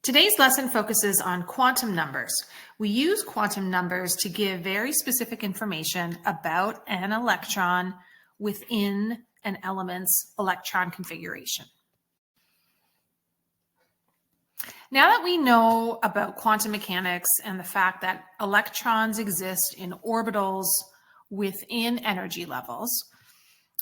Today's lesson focuses on quantum numbers. We use quantum numbers to give very specific information about an electron within an element's electron configuration. Now that we know about quantum mechanics and the fact that electrons exist in orbitals within energy levels,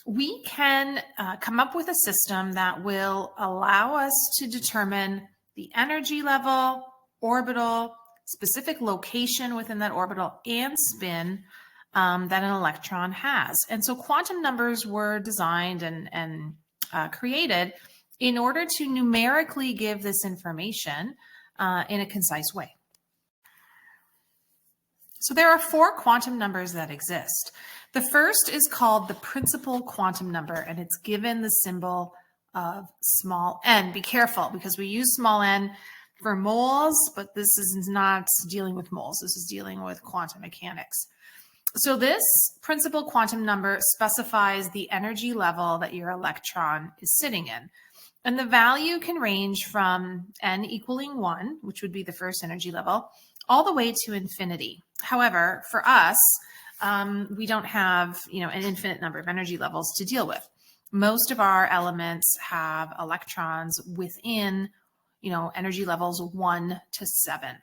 we can come up with a system that will allow us to determine the energy level, orbital, specific location within that orbital, and spin that an electron has. And so quantum numbers were designed and created in order to numerically give this information in a concise way. So there are 4 quantum numbers that exist. The first is called the principal quantum number, and it's given the symbol of small n. Be careful, because we use small n for moles, but this is not dealing with moles. This is dealing with quantum mechanics. So this principal quantum number specifies the energy level that your electron is sitting in. And the value can range from n equaling 1, which would be the first energy level, all the way to infinity. However, for us, we don't have an infinite number of energy levels to deal with. Most of our elements have electrons within energy levels 1 to 7.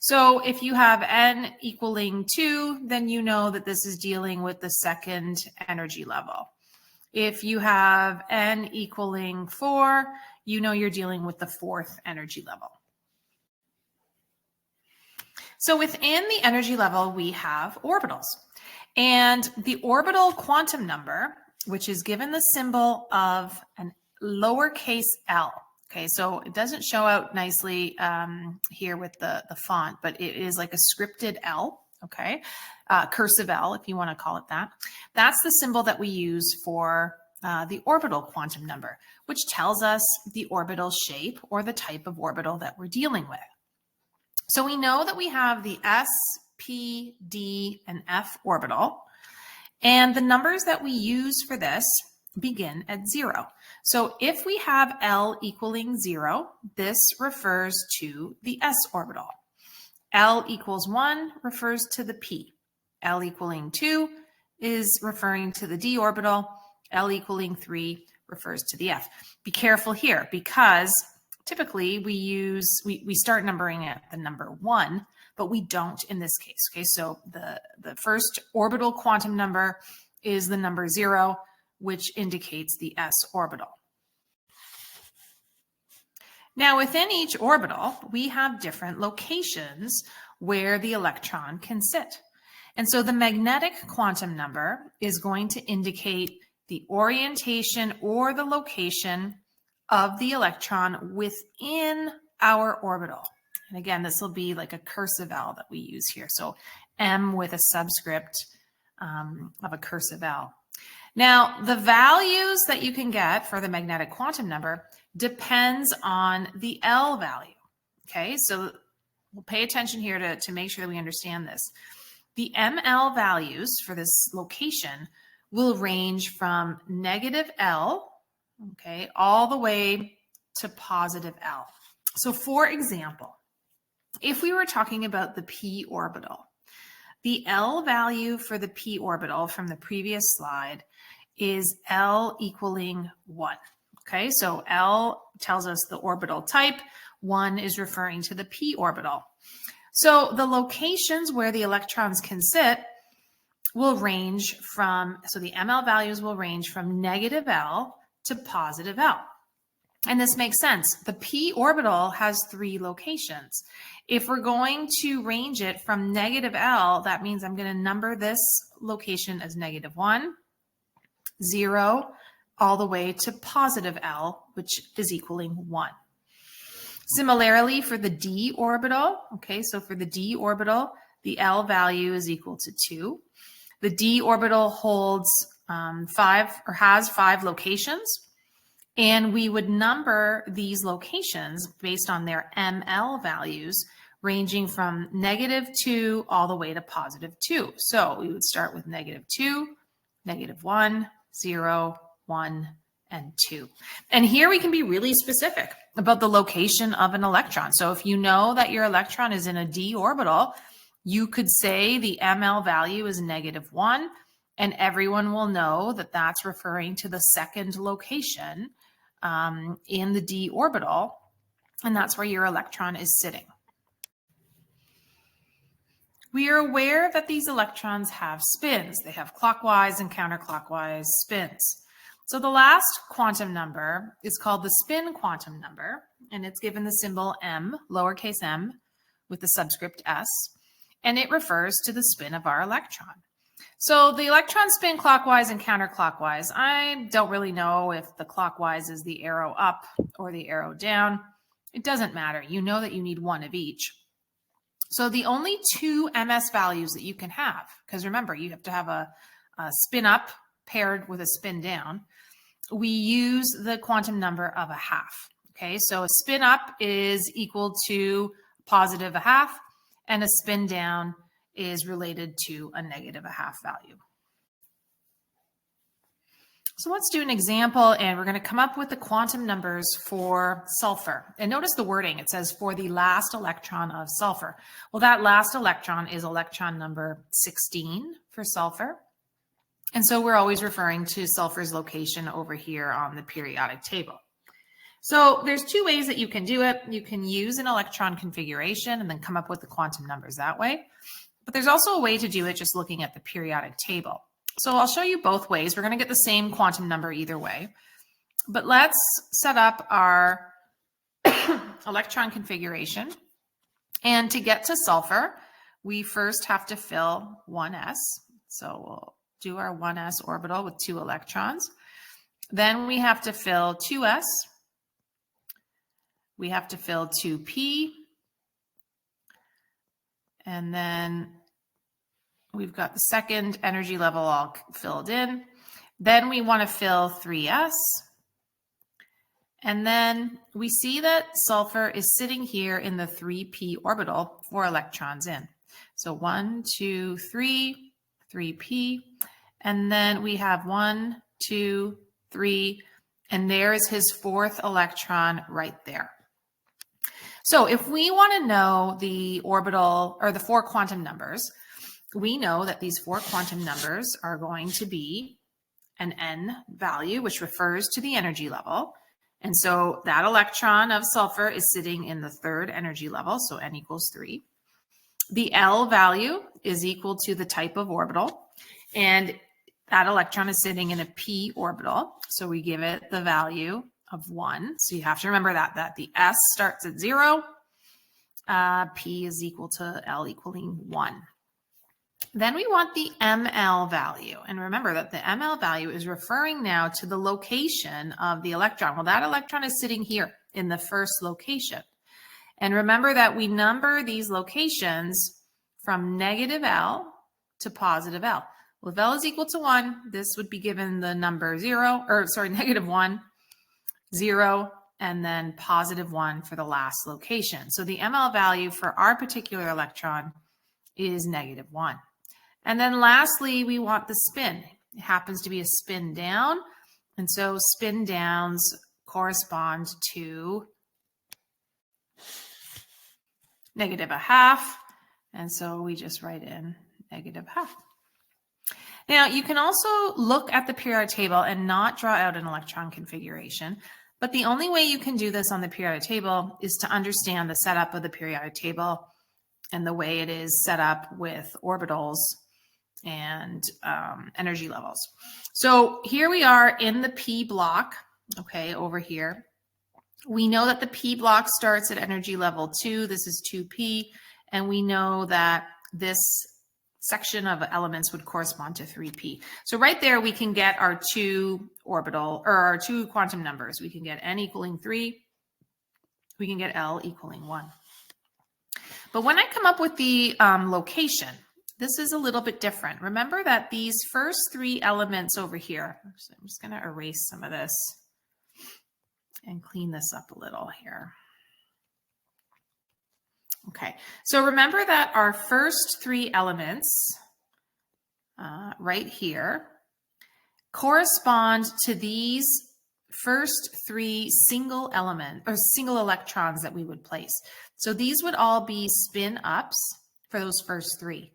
So if you have n equaling 2, then you know that this is dealing with the second energy level. If you have n equaling 4, you know you're dealing with the 4th energy level. So within the energy level, we have orbitals. And the orbital quantum number, which is given the symbol of an lowercase l. Okay, so it doesn't show out nicely here with the font, but it is like a scripted L, okay? Cursive L, if you want to call it that. That's the symbol that we use for the orbital quantum number, which tells us the orbital shape or the type of orbital that we're dealing with. So we know that we have the s, p, d, and f orbital, and the numbers that we use for this begin at 0. So if we have L equaling 0, this refers to the s orbital. L equals 1 refers to the p. L equaling 2 is referring to the d orbital. L equaling 3 refers to the f. Be careful here, because typically we start numbering at the number 1, but we don't in this case. Okay, so the first orbital quantum number is the number 0, which indicates the s orbital. Now within each orbital, we have different locations where the electron can sit. And so the magnetic quantum number is going to indicate the orientation or the location of the electron within our orbital. And again, this will be like a cursive L that we use here. So M with a subscript of a cursive L. Now, the values that you can get for the magnetic quantum number depends on the L value. Okay, so we'll pay attention here to make sure that we understand this. The ML values for this location will range from negative L, okay, all the way to positive L. So for example, if we were talking about the p orbital, the L value for the p orbital from the previous slide is L equaling 1. Okay, so L tells us the orbital type, 1 is referring to the p orbital. So the locations where the electrons can sit will range from, so the ML values will range from negative L to positive L. And this makes sense. The p orbital has 3 locations. If we're going to range it from negative L, that means I'm going to number this location as negative 1, 0, all the way to positive L, which is equaling 1. Similarly, for the d orbital, okay, so for the d orbital, the L value is equal to 2. The d orbital holds 5 or has 5 locations, and we would number these locations based on their ML values, ranging from negative 2 all the way to positive 2. So we would start with negative 2, negative 1, 0, 1, and 2. And here we can be really specific about the location of an electron. So if you know that your electron is in a d orbital, you could say the ML value is -1, and everyone will know that that's referring to the second location in the d orbital, and that's where your electron is sitting. We are aware that these electrons have spins. They have clockwise and counterclockwise spins. So the last quantum number is called the spin quantum number, and it's given the symbol m, lowercase m, with the subscript s, and it refers to the spin of our electron. So the electrons spin clockwise and counterclockwise. I don't really know if the clockwise is the arrow up or the arrow down. It doesn't matter. You know that you need one of each. So the only two MS values that you can have, because remember, you have to have a spin up paired with a spin down, we use the quantum number of 1/2. Okay, so a spin up is equal to positive 1/2, and a spin down is related to a negative 1/2 value. So let's do an example, and we're going to come up with the quantum numbers for sulfur. And notice the wording. It says for the last electron of sulfur. Well, that last electron is electron number 16 for sulfur. And so we're always referring to sulfur's location over here on the periodic table. So there's two ways that you can do it. You can use an electron configuration and then come up with the quantum numbers that way. But there's also a way to do it just looking at the periodic table. So I'll show you both ways. We're going to get the same quantum number either way. But let's set up our electron configuration. And to get to sulfur, we first have to fill 1s. So we'll do our 1s orbital with 2 electrons. Then we have to fill 2s. We have to fill 2p. And then we've got the second energy level all filled in. Then we want to fill 3s. And then we see that sulfur is sitting here in the 3p orbital, 4 electrons in. So 1, 2, 3, 3p. And then we have 1, 2, 3, and there is his 4th electron right there. So if we want to know the orbital or the 4 quantum numbers, we know that these 4 quantum numbers are going to be an n value, which refers to the energy level. And so that electron of sulfur is sitting in the 3rd energy level, so n equals 3. The L value is equal to the type of orbital, and that electron is sitting in a p orbital, so we give it the value of 1. So you have to remember that the S starts at 0, p is equal to L equaling 1. Then we want the ML value. And remember that the ML value is referring now to the location of the electron. Well, that electron is sitting here in the 1st location. And remember that we number these locations from -L to +L. Well, if L is equal to 1, this would be given the number -1, 0, and then +1 for the last location. So the ML value for our particular electron is -1. And then lastly, we want the spin. It happens to be a spin down. And so spin downs correspond to -1/2. And so we just write in -1/2. Now, you can also look at the periodic table and not draw out an electron configuration. But the only way you can do this on the periodic table is to understand the setup of the periodic table and the way it is set up with orbitals and energy levels. So here we are in the P block, okay, over here. We know that the P block starts at energy level 2. This is 2p. And we know that this section of elements would correspond to 3p. So right there, we can get our 2 orbital or our 2 quantum numbers. We can get n equaling 3. We can get L equaling 1. But when I come up with the location, this is a little bit different. Remember that these first 3 elements over here, so I'm just going to erase some of this and clean this up a little here. Okay, so remember that our first 3 elements right here correspond to these first 3 single electrons that we would place. So these would all be spin ups for those first 3.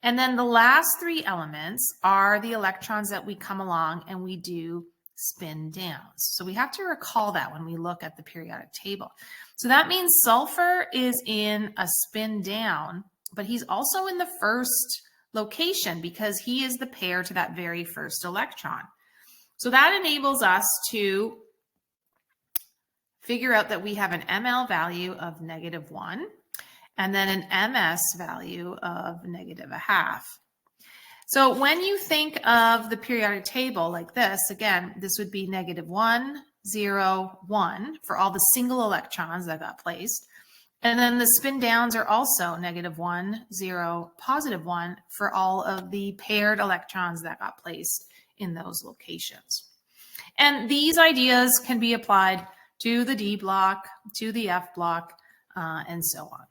And then the last 3 elements are the electrons that we come along and we do spin downs. So we have to recall that when we look at the periodic table. So that means sulfur is in a spin down, but he's also in the first location because he is the pair to that very first electron. So that enables us to figure out that we have an ml value of -1 and then an ms value of -0.5. So when you think of the periodic table like this, again, this would be -1, 0, 1 for all the single electrons that got placed. And then the spin downs are also -1, 0, +1 for all of the paired electrons that got placed in those locations. And these ideas can be applied to the D block, to the F block, and so on.